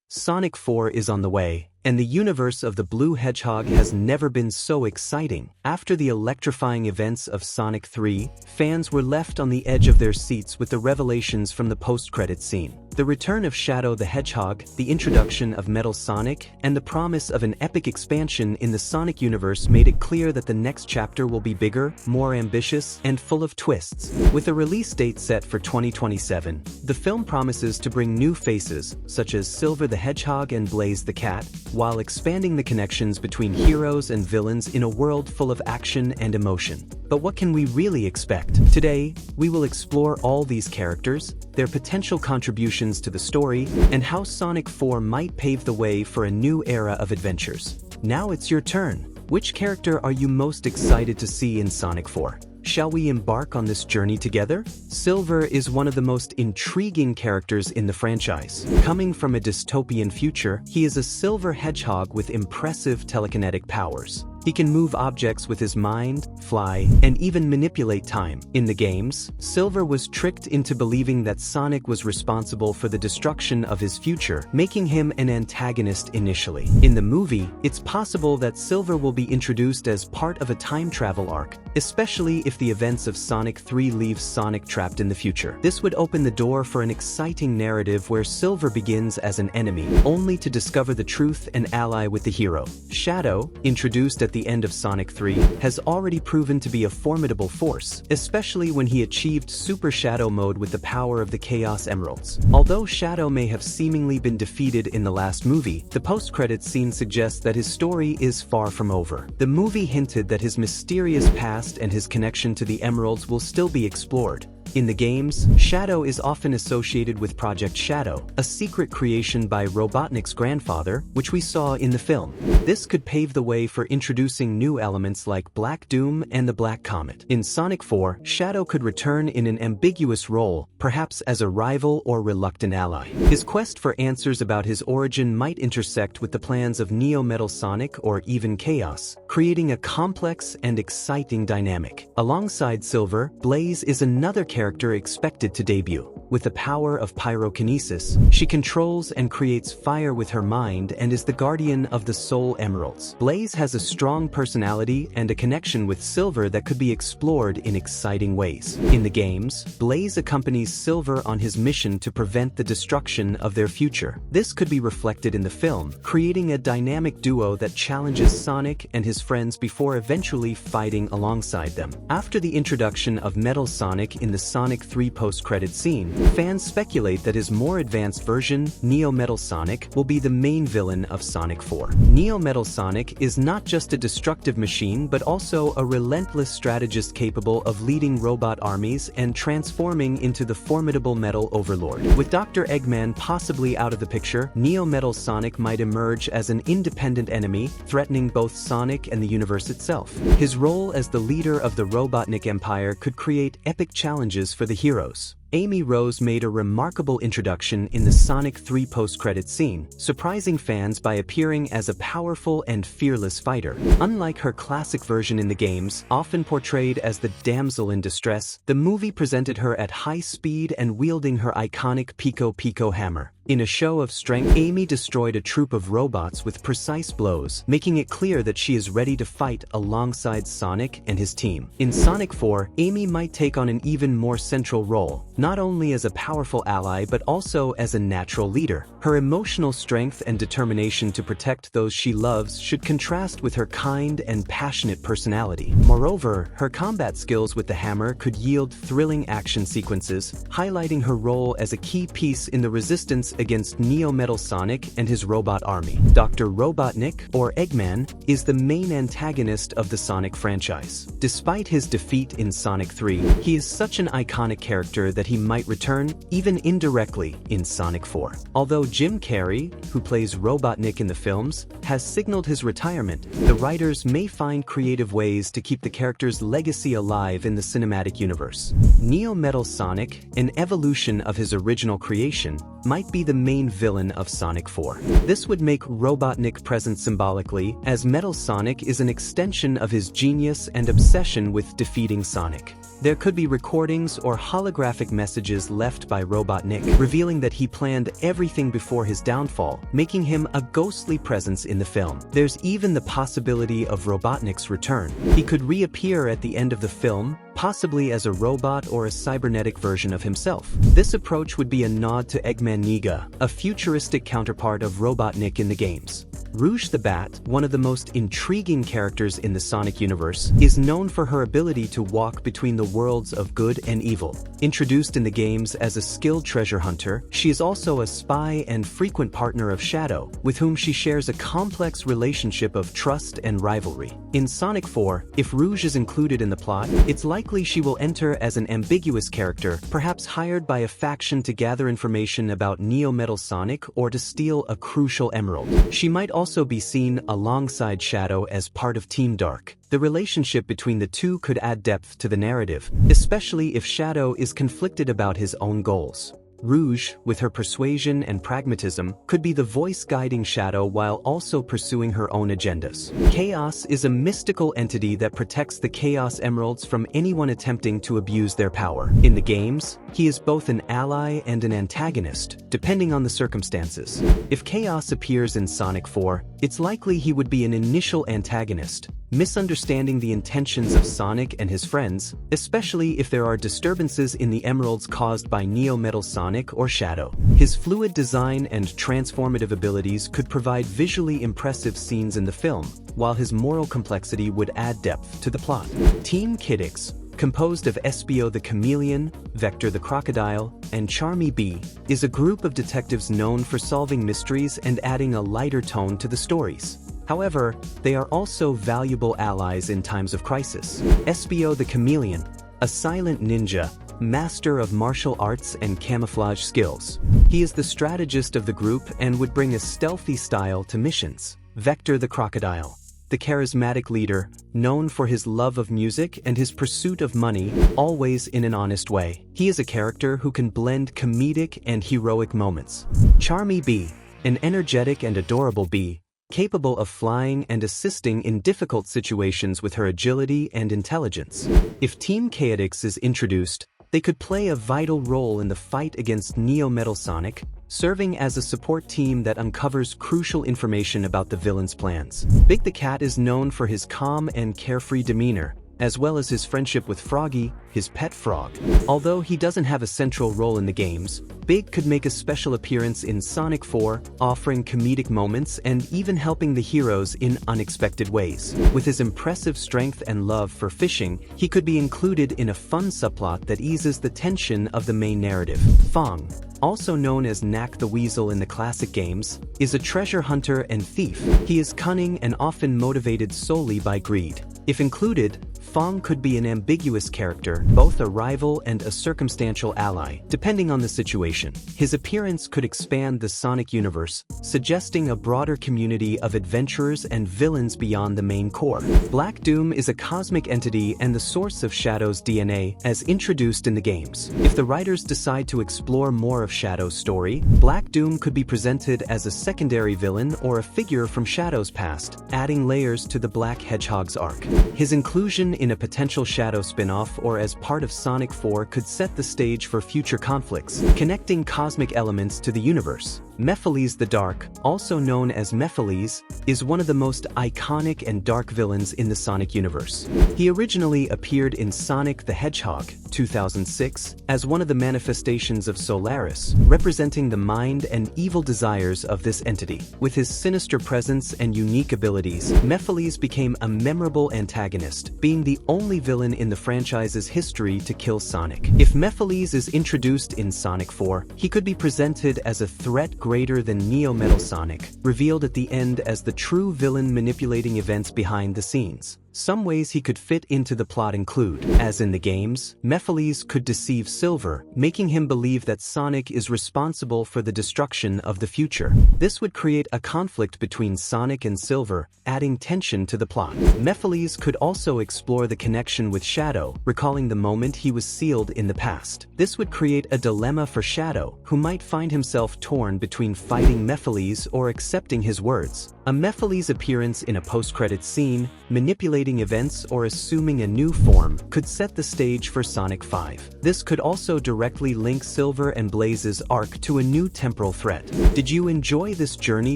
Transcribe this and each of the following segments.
Sonic 4 is on the way, and the universe of the Blue Hedgehog has never been so exciting. After the electrifying events of Sonic 3, fans were left on the edge of their seats with the revelations from the post-credits scene. The return of Shadow the Hedgehog, the introduction of Metal Sonic, and the promise of an epic expansion in the Sonic universe made it clear that the next chapter will be bigger, more ambitious, and full of twists. With a release date set for 2027, the film promises to bring new faces, such as Silver the Hedgehog and Blaze the Cat, while expanding the connections between heroes and villains in a world full of action and emotion. But what can we really expect? Today, we will explore all these characters, their potential contributions to the story, and how Sonic 4 might pave the way for a new era of adventures. Now it's your turn. Which character are you most excited to see in Sonic 4? Shall we embark on this journey together? Silver is one of the most intriguing characters in the franchise. Coming from a dystopian future, he is a silver hedgehog with impressive telekinetic powers. He can move objects with his mind, fly, and even manipulate time. In the games, Silver was tricked into believing that Sonic was responsible for the destruction of his future, making him an antagonist initially. In the movie, it's possible that Silver will be introduced as part of a time travel arc, especially if the events of Sonic 3 leave Sonic trapped in the future. This would open the door for an exciting narrative where Silver begins as an enemy, only to discover the truth and ally with the hero. Shadow, introduced at the end of Sonic 3, has already proven to be a formidable force, especially when he achieved Super Shadow mode with the power of the Chaos Emeralds. Although Shadow may have seemingly been defeated in the last movie, the post-credits scene suggests that his story is far from over. The movie hinted that his mysterious past and his connection to the Emeralds will still be explored. In the games, Shadow is often associated with Project Shadow, a secret creation by Robotnik's grandfather, which we saw in the film. This could pave the way for introducing new elements like Black Doom and the Black Comet. In Sonic 4, Shadow could return in an ambiguous role, perhaps as a rival or reluctant ally. His quest for answers about his origin might intersect with the plans of Neo Metal Sonic or even Chaos, creating a complex and exciting dynamic. Alongside Silver, Blaze is another character expected to debut. With the power of pyrokinesis, she controls and creates fire with her mind and is the guardian of the Soul Emeralds. Blaze has a strong personality and a connection with Silver that could be explored in exciting ways. In the games, Blaze accompanies Silver on his mission to prevent the destruction of their future. This could be reflected in the film, creating a dynamic duo that challenges Sonic and his friends before eventually fighting alongside them. After the introduction of Metal Sonic in the Sonic 3 post-credit scene, fans speculate that his more advanced version, Neo Metal Sonic, will be the main villain of Sonic 4. Neo Metal Sonic is not just a destructive machine but also a relentless strategist capable of leading robot armies and transforming into the formidable Metal Overlord. With Dr. Eggman possibly out of the picture, Neo Metal Sonic might emerge as an independent enemy, threatening both Sonic and the universe itself. His role as the leader of the Robotnik Empire could create epic challenges for the heroes. Amy Rose made a remarkable introduction in the Sonic 3 post-credits scene, surprising fans by appearing as a powerful and fearless fighter. Unlike her classic version in the games, often portrayed as the damsel in distress, the movie presented her at high speed and wielding her iconic Pico Pico hammer. In a show of strength, Amy destroyed a troop of robots with precise blows, making it clear that she is ready to fight alongside Sonic and his team. In Sonic 4, Amy might take on an even more central role, not only as a powerful ally but also as a natural leader. Her emotional strength and determination to protect those she loves should contrast with her kind and passionate personality. Moreover, her combat skills with the hammer could yield thrilling action sequences, highlighting her role as a key piece in the resistance against Neo Metal Sonic and his robot army. Dr. Robotnik, or Eggman, is the main antagonist of the Sonic franchise. Despite his defeat in Sonic 3, he is such an iconic character that he might return, even indirectly, in Sonic 4. Although Jim Carrey, who plays Robotnik in the films, has signaled his retirement, the writers may find creative ways to keep the character's legacy alive in the cinematic universe. Neo Metal Sonic, an evolution of his original creation, might be the main villain of Sonic 4. This would make Robotnik present symbolically, as Metal Sonic is an extension of his genius and obsession with defeating Sonic. There could be recordings or holographic messages left by Robotnik, revealing that he planned everything before his downfall, making him a ghostly presence in the film. There's even the possibility of Robotnik's return. He could reappear at the end of the film, possibly as a robot or a cybernetic version of himself. This approach would be a nod to Eggman Niga, a futuristic counterpart of Robotnik in the games. Rouge the Bat, one of the most intriguing characters in the Sonic universe, is known for her ability to walk between the worlds of good and evil. Introduced in the games as a skilled treasure hunter, she is also a spy and frequent partner of Shadow, with whom she shares a complex relationship of trust and rivalry. In Sonic 4, if Rouge is included in the plot, it's likely she will enter as an ambiguous character, perhaps hired by a faction to gather information about Neo Metal Sonic or to steal a crucial emerald. She might also be seen alongside Shadow as part of Team Dark. The relationship between the two could add depth to the narrative, especially if Shadow is conflicted about his own goals. Rouge, with her persuasion and pragmatism, could be the voice guiding Shadow while also pursuing her own agendas. Chaos is a mystical entity that protects the Chaos Emeralds from anyone attempting to abuse their power. In the games, he is both an ally and an antagonist, depending on the circumstances. If Chaos appears in Sonic 4, it's likely he would be an initial antagonist, misunderstanding the intentions of Sonic and his friends, especially if there are disturbances in the emeralds caused by Neo Metal Sonic or Shadow. His fluid design and transformative abilities could provide visually impressive scenes in the film, while his moral complexity would add depth to the plot. Team Chaotix, composed of Espio the Chameleon, Vector the Crocodile, and Charmy Bee, is a group of detectives known for solving mysteries and adding a lighter tone to the stories. However, they are also valuable allies in times of crisis. Espio the Chameleon, a silent ninja, master of martial arts and camouflage skills. He is the strategist of the group and would bring a stealthy style to missions. Vector the Crocodile, the charismatic leader, known for his love of music and his pursuit of money, always in an honest way. He is a character who can blend comedic and heroic moments. Charmy Bee, an energetic and adorable bee, capable of flying and assisting in difficult situations with her agility and intelligence. If Team Chaotix is introduced, they could play a vital role in the fight against Neo Metal Sonic, serving as a support team that uncovers crucial information about the villain's plans. Big the Cat is known for his calm and carefree demeanor, as well as his friendship with Froggy, his pet frog. Although he doesn't have a central role in the games, Big could make a special appearance in Sonic 4, offering comedic moments and even helping the heroes in unexpected ways. With his impressive strength and love for fishing, he could be included in a fun subplot that eases the tension of the main narrative. Fong, also known as Knack the Weasel in the classic games, is a treasure hunter and thief. He is cunning and often motivated solely by greed. If included, Fong could be an ambiguous character, both a rival and a circumstantial ally, depending on the situation. His appearance could expand the Sonic universe, suggesting a broader community of adventurers and villains beyond the main core. Black Doom is a cosmic entity and the source of Shadow's DNA, as introduced in the games. If the writers decide to explore more of Shadow's story, Black Doom could be presented as a secondary villain or a figure from Shadow's past, adding layers to the Black Hedgehog's arc. His inclusion in a potential Shadow spin-off or as part of Sonic 4 could set the stage for future conflicts, connecting cosmic elements to the universe. Mephiles the Dark, also known as Mephiles, is one of the most iconic and dark villains in the Sonic universe. He originally appeared in Sonic the Hedgehog, 2006, as one of the manifestations of Solaris, representing the mind and evil desires of this entity. With his sinister presence and unique abilities, Mephiles became a memorable antagonist, being the only villain in the franchise's history to kill Sonic. If Mephiles is introduced in Sonic 4, he could be presented as a threat greater than Neo Metal Sonic, revealed at the end as the true villain manipulating events behind the scenes. Some ways he could fit into the plot include, as in the games, Mephiles could deceive Silver, making him believe that Sonic is responsible for the destruction of the future. This would create a conflict between Sonic and Silver, adding tension to the plot. Mephiles could also explore the connection with Shadow, recalling the moment he was sealed in the past. This would create a dilemma for Shadow, who might find himself torn between fighting Mephiles or accepting his words. A Mephiles appearance in a post-credits scene, manipulating events or assuming a new form, could set the stage for Sonic 5. This could also directly link Silver and Blaze's arc to a new temporal threat. Did you enjoy this journey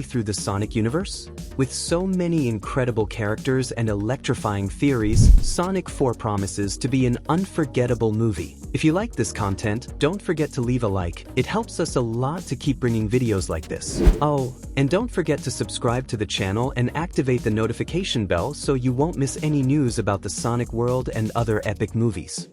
through the Sonic universe? With so many incredible characters and electrifying theories, Sonic 4 promises to be an unforgettable movie. If you like this content, don't forget to leave a like. It helps us a lot to keep bringing videos like this. Oh, and don't forget to subscribe to the channel and activate the notification bell so you won't miss any news about the Sonic world and other epic movies.